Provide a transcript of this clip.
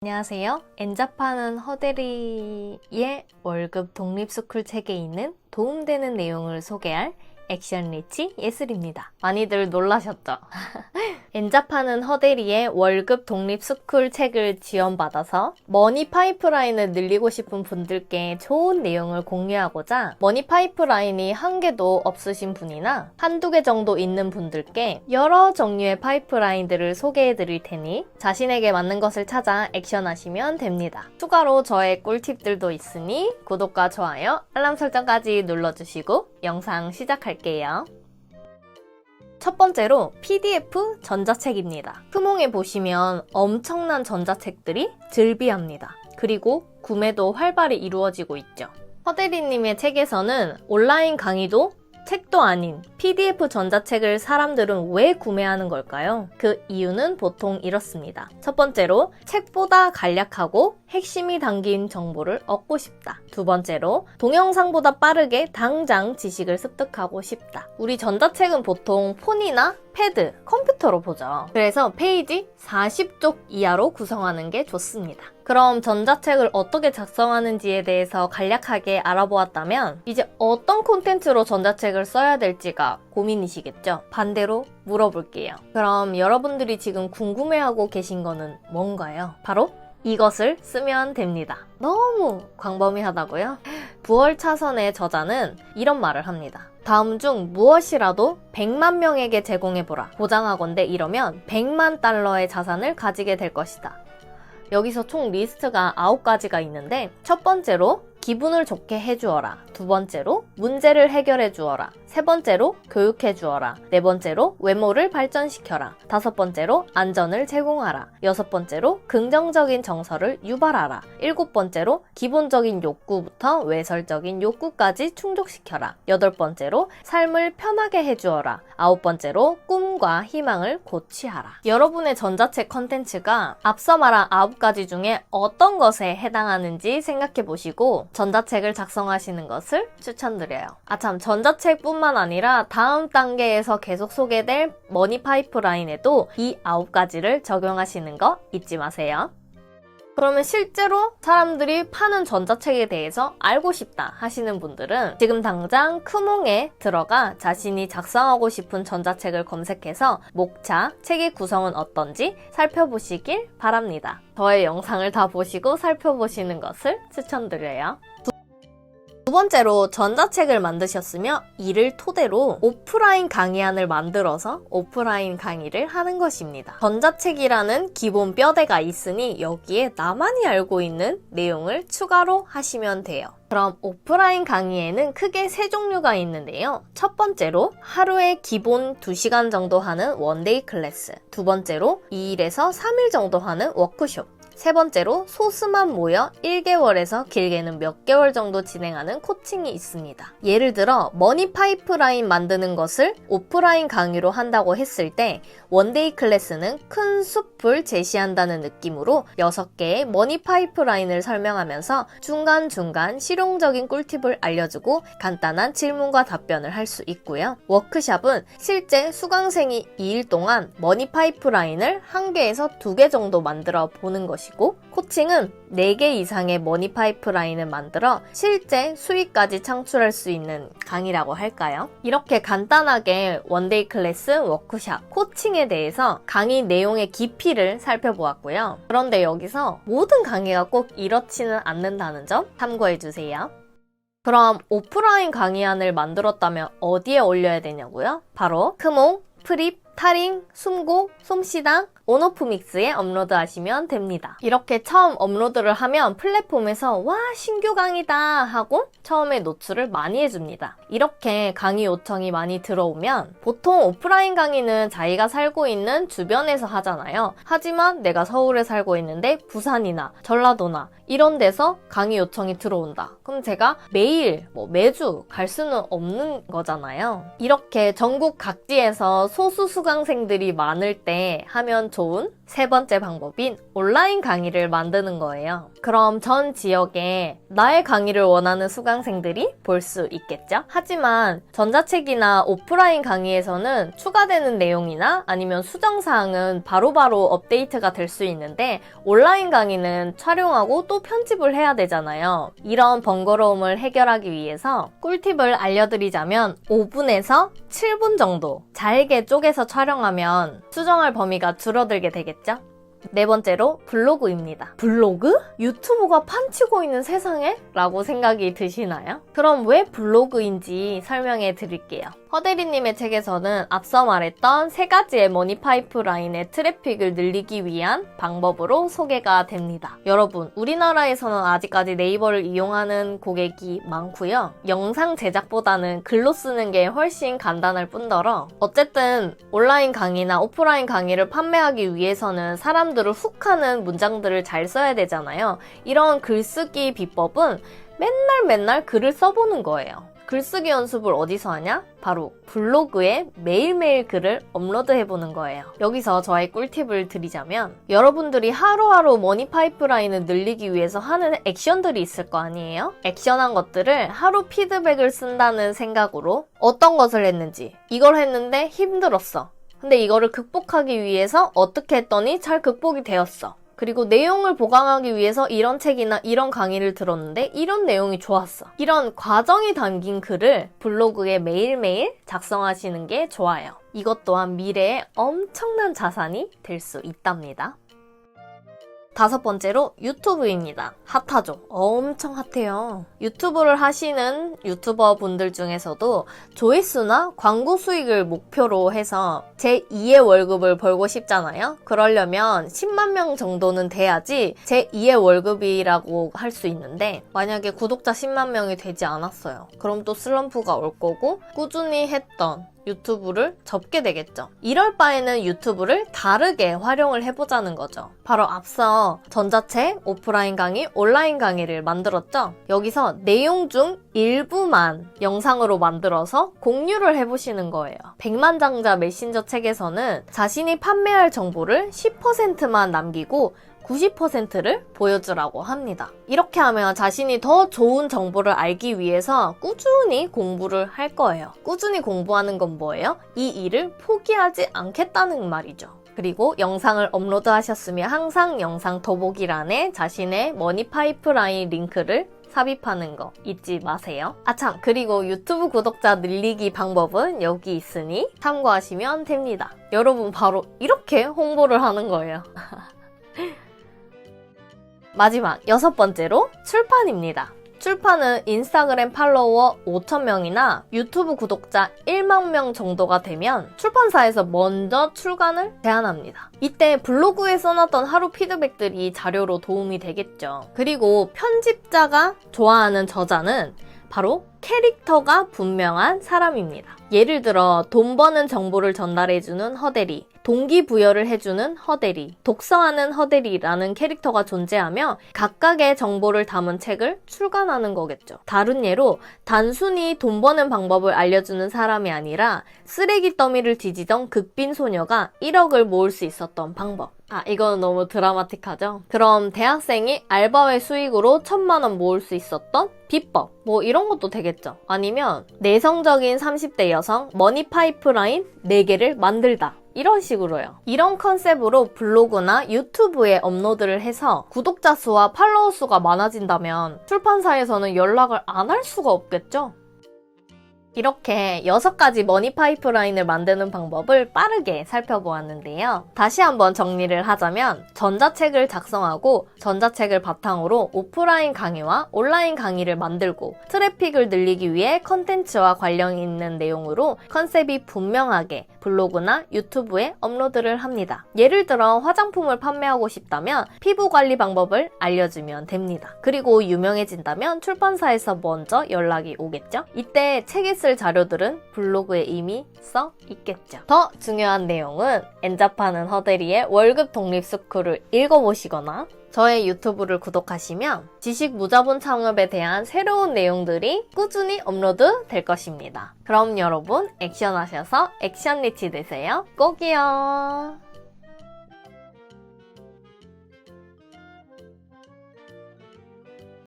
안녕하세요. 엔잡하는 허대리의 월급 독립스쿨 책에 있는 도움되는 내용을 소개할 액션 리치 예슬입니다. 많이들 놀라셨죠? 엔잡하는 허대리의 월급 독립스쿨 책을 지원받아서 머니 파이프라인을 늘리고 싶은 분들께 좋은 내용을 공유하고자 머니 파이프라인이 한 개도 없으신 분이나 한두 개 정도 있는 분들께 여러 종류의 파이프라인들을 소개해 드릴 테니 자신에게 맞는 것을 찾아 액션하시면 됩니다. 추가로 저의 꿀팁들도 있으니 구독과 좋아요, 알람 설정까지 눌러주시고 영상 시작할게요. 첫 번째로 PDF 전자책입니다. 크몽에 보시면 엄청난 전자책들이 즐비합니다. 그리고 구매도 활발히 이루어지고 있죠. 허대리님의 책에서는 온라인 강의도 책도 아닌 PDF 전자책을 사람들은 왜 구매하는 걸까요? 그 이유는 보통 이렇습니다. 첫 번째로 책보다 간략하고 핵심이 담긴 정보를 얻고 싶다. 두 번째로 동영상보다 빠르게 당장 지식을 습득하고 싶다. 우리 전자책은 보통 폰이나 패드, 컴퓨터로 보죠. 그래서 페이지 40쪽 이하로 구성하는 게 좋습니다. 그럼 전자책을 어떻게 작성하는지에 대해서 간략하게 알아보았다면 이제 어떤 콘텐츠로 전자책을 써야 될지가 고민이시겠죠? 반대로 물어볼게요. 그럼 여러분들이 지금 궁금해하고 계신 거는 뭔가요? 바로 이것을 쓰면 됩니다. 너무 광범위하다고요? 부월차선의 저자는 이런 말을 합니다. 다음 중 무엇이라도 100만 명에게 제공해보라. 보장하건대 이러면 100만 달러의 자산을 가지게 될 것이다. 여기서 총 리스트가 9가지가 있는데 첫 번째로 기분을 좋게 해주어라. 두 번째로 문제를 해결해 주어라. 세 번째로 교육해 주어라. 네 번째로 외모를 발전시켜라. 다섯 번째로 안전을 제공하라. 여섯 번째로 긍정적인 정서를 유발하라. 일곱 번째로 기본적인 욕구부터 외설적인 욕구까지 충족시켜라. 여덟 번째로 삶을 편하게 해주어라. 아홉 번째로 꿈과 희망을 고취하라. 여러분의 전자책 컨텐츠가 앞서 말한 9가지 중에 어떤 것에 해당하는지 생각해 보시고 전자책을 작성하시는 것을 추천드려요. 아참, 전자책뿐만 아니라 다음 단계에서 계속 소개될 머니 파이프라인에도 이 9가지를 적용하시는 거 잊지 마세요. 그러면 실제로 사람들이 파는 전자책에 대해서 알고 싶다 하시는 분들은 지금 당장 크몽에 들어가 자신이 작성하고 싶은 전자책을 검색해서 목차, 책의 구성은 어떤지 살펴보시길 바랍니다. 저의 영상을 다 보시고 살펴보시는 것을 추천드려요. 두 번째로 전자책을 만드셨으며 이를 토대로 오프라인 강의안을 만들어서 오프라인 강의를 하는 것입니다. 전자책이라는 기본 뼈대가 있으니 여기에 나만이 알고 있는 내용을 추가로 하시면 돼요. 그럼 오프라인 강의에는 크게 3종류가 있는데요. 첫 번째로 하루에 기본 2시간 정도 하는 원데이 클래스, 두 번째로 2일에서 3일 정도 하는 워크숍, 세 번째로 소수만 모여 1개월에서 길게는 몇 개월 정도 진행하는 코칭이 있습니다. 예를 들어 머니 파이프라인 만드는 것을 오프라인 강의로 한다고 했을 때 원데이 클래스는 큰 숲을 제시한다는 느낌으로 6개의 머니 파이프라인을 설명하면서 중간중간 실용적인 꿀팁을 알려주고 간단한 질문과 답변을 할 수 있고요. 워크숍은 실제 수강생이 2일 동안 머니 파이프라인을 1개에서 2개 정도 만들어 보는 것이고 코칭은 4개 이상의 머니 파이프라인을 만들어 실제 수익까지 창출할 수 있는 강의라고 할까요? 이렇게 간단하게 원데이 클래스, 워크숍, 코칭에 대해서 강의 내용의 깊이를 살펴보았고요. 그런데 여기서 모든 강의가 꼭 이렇지는 않는다는 점 참고해주세요. 그럼 오프라인 강의안을 만들었다면 어디에 올려야 되냐고요? 바로 크몽, 프립, 타링, 숨고, 솜씨당, 온오프 믹스에 업로드하시면 됩니다. 이렇게 처음 업로드를 하면 플랫폼에서 와 신규 강의다 하고 처음에 노출을 많이 해줍니다. 이렇게 강의 요청이 많이 들어오면 보통 오프라인 강의는 자기가 살고 있는 주변에서 하잖아요. 하지만 내가 서울에 살고 있는데 부산이나 전라도나 이런 데서 강의 요청이 들어온다. 그럼 제가 매일 매주 갈 수는 없는 거잖아요. 이렇게 전국 각지에서 소수 수강생들이 많을 때 하면 좋은 세 번째 방법인 온라인 강의를 만드는 거예요. 그럼 전 지역에 나의 강의를 원하는 수강생들이 볼 수 있겠죠? 하지만 전자책이나 오프라인 강의에서는 추가되는 내용이나 아니면 수정사항은 바로바로 업데이트가 될 수 있는데 온라인 강의는 촬영하고 또 편집을 해야 되잖아요. 이런 번거로움을 해결하기 위해서 꿀팁을 알려드리자면 5분에서 7분 정도 잘게 쪼개서 촬영하면 수정할 범위가 줄어들게 되겠죠? 네 번째로 블로그입니다. 블로그? 유튜브가 판치고 있는 세상에? 라고 생각이 드시나요? 그럼 왜 블로그인지 설명해 드릴게요. 허대리님의 책에서는 앞서 말했던 세 가지의 머니 파이프라인의 트래픽을 늘리기 위한 방법으로 소개가 됩니다. 여러분, 우리나라에서는 아직까지 네이버를 이용하는 고객이 많고요. 영상 제작보다는 글로 쓰는 게 훨씬 간단할 뿐더러 어쨌든 온라인 강의나 오프라인 강의를 판매하기 위해서는 사람들을 훅하는 문장들을 잘 써야 되잖아요. 이런 글쓰기 비법은 맨날 글을 써보는 거예요. 글쓰기 연습을 어디서 하냐? 바로 블로그에 매일매일 글을 업로드해보는 거예요. 여기서 저의 꿀팁을 드리자면 여러분들이 하루하루 머니 파이프라인을 늘리기 위해서 하는 액션들이 있을 거 아니에요? 액션한 것들을 하루 피드백을 쓴다는 생각으로 어떤 것을 했는지 이걸 했는데 힘들었어. 근데 이거를 극복하기 위해서 어떻게 했더니 잘 극복이 되었어. 그리고 내용을 보강하기 위해서 이런 책이나 이런 강의를 들었는데 이런 내용이 좋았어. 이런 과정이 담긴 글을 블로그에 매일매일 작성하시는 게 좋아요. 이것 또한 미래에 엄청난 자산이 될 수 있답니다. 다섯 번째로 유튜브입니다. 핫하죠? 엄청 핫해요. 유튜브를 하시는 유튜버 분들 중에서도 조회수나 광고 수익을 목표로 해서 제2의 월급을 벌고 싶잖아요? 그러려면 10만 명 정도는 돼야지 제2의 월급이라고 할 수 있는데 만약에 구독자 10만 명이 되지 않았어요. 그럼 또 슬럼프가 올 거고 꾸준히 했던 유튜브를 접게 되겠죠. 이럴 바에는 유튜브를 다르게 활용을 해보자는 거죠. 바로 앞서 전자책, 오프라인 강의, 온라인 강의를 만들었죠. 여기서 내용 중 일부만 영상으로 만들어서 공유를 해보시는 거예요. 백만장자 메신저 책에서는 자신이 판매할 정보를 10%만 남기고 90%를 보여주라고 합니다. 이렇게 하면 자신이 더 좋은 정보를 알기 위해서 꾸준히 공부를 할 거예요. 꾸준히 공부하는 건 뭐예요? 이 일을 포기하지 않겠다는 말이죠. 그리고 영상을 업로드하셨으면 항상 영상 더보기란에 자신의 머니 파이프라인 링크를 삽입하는 거 잊지 마세요. 아참, 그리고 유튜브 구독자 늘리기 방법은 여기 있으니 참고하시면 됩니다. 여러분 바로 이렇게 홍보를 하는 거예요. 마지막 여섯 번째로 출판입니다. 출판은 인스타그램 팔로워 5,000명이나 유튜브 구독자 1만 명 정도가 되면 출판사에서 먼저 출간을 제안합니다. 이때 블로그에 써놨던 하루 피드백들이 자료로 도움이 되겠죠. 그리고 편집자가 좋아하는 저자는 바로 캐릭터가 분명한 사람입니다. 예를 들어 돈 버는 정보를 전달해주는 허대리, 동기부여를 해주는 허대리, 독서하는 허대리라는 캐릭터가 존재하며 각각의 정보를 담은 책을 출간하는 거겠죠. 다른 예로 단순히 돈 버는 방법을 알려주는 사람이 아니라 쓰레기 더미를 뒤지던 극빈 소녀가 1억을 모을 수 있었던 방법. 이건 너무 드라마틱하죠? 그럼 대학생이 알바의 수익으로 1,000만 원 모을 수 있었던 비법. 이런 것도 되겠죠. 아니면 내성적인 30대 여성 머니 파이프라인 4개를 만들다. 이런 식으로요. 이런 컨셉으로 블로그나 유튜브에 업로드를 해서 구독자 수와 팔로워 수가 많아진다면 출판사에서는 연락을 안 할 수가 없겠죠? 이렇게 6가지 머니 파이프라인을 만드는 방법을 빠르게 살펴보았는데요. 다시 한번 정리를 하자면 전자책을 작성하고 전자책을 바탕으로 오프라인 강의와 온라인 강의를 만들고 트래픽을 늘리기 위해 컨텐츠와 관련 있는 내용으로 컨셉이 분명하게 블로그나 유튜브에 업로드를 합니다. 예를 들어 화장품을 판매하고 싶다면 피부 관리 방법을 알려주면 됩니다. 그리고 유명해진다면 출판사에서 먼저 연락이 오겠죠? 이때 책에 쓸 자료들은 블로그에 이미 써 있겠죠. 더 중요한 내용은 엔잡하는 허대리의 월급 독립 스쿨을 읽어보시거나 저의 유튜브를 구독하시면 지식 무자본 창업에 대한 새로운 내용들이 꾸준히 업로드 될 것입니다. 그럼 여러분 액션하셔서 액션 리치 되세요. 꼭이요.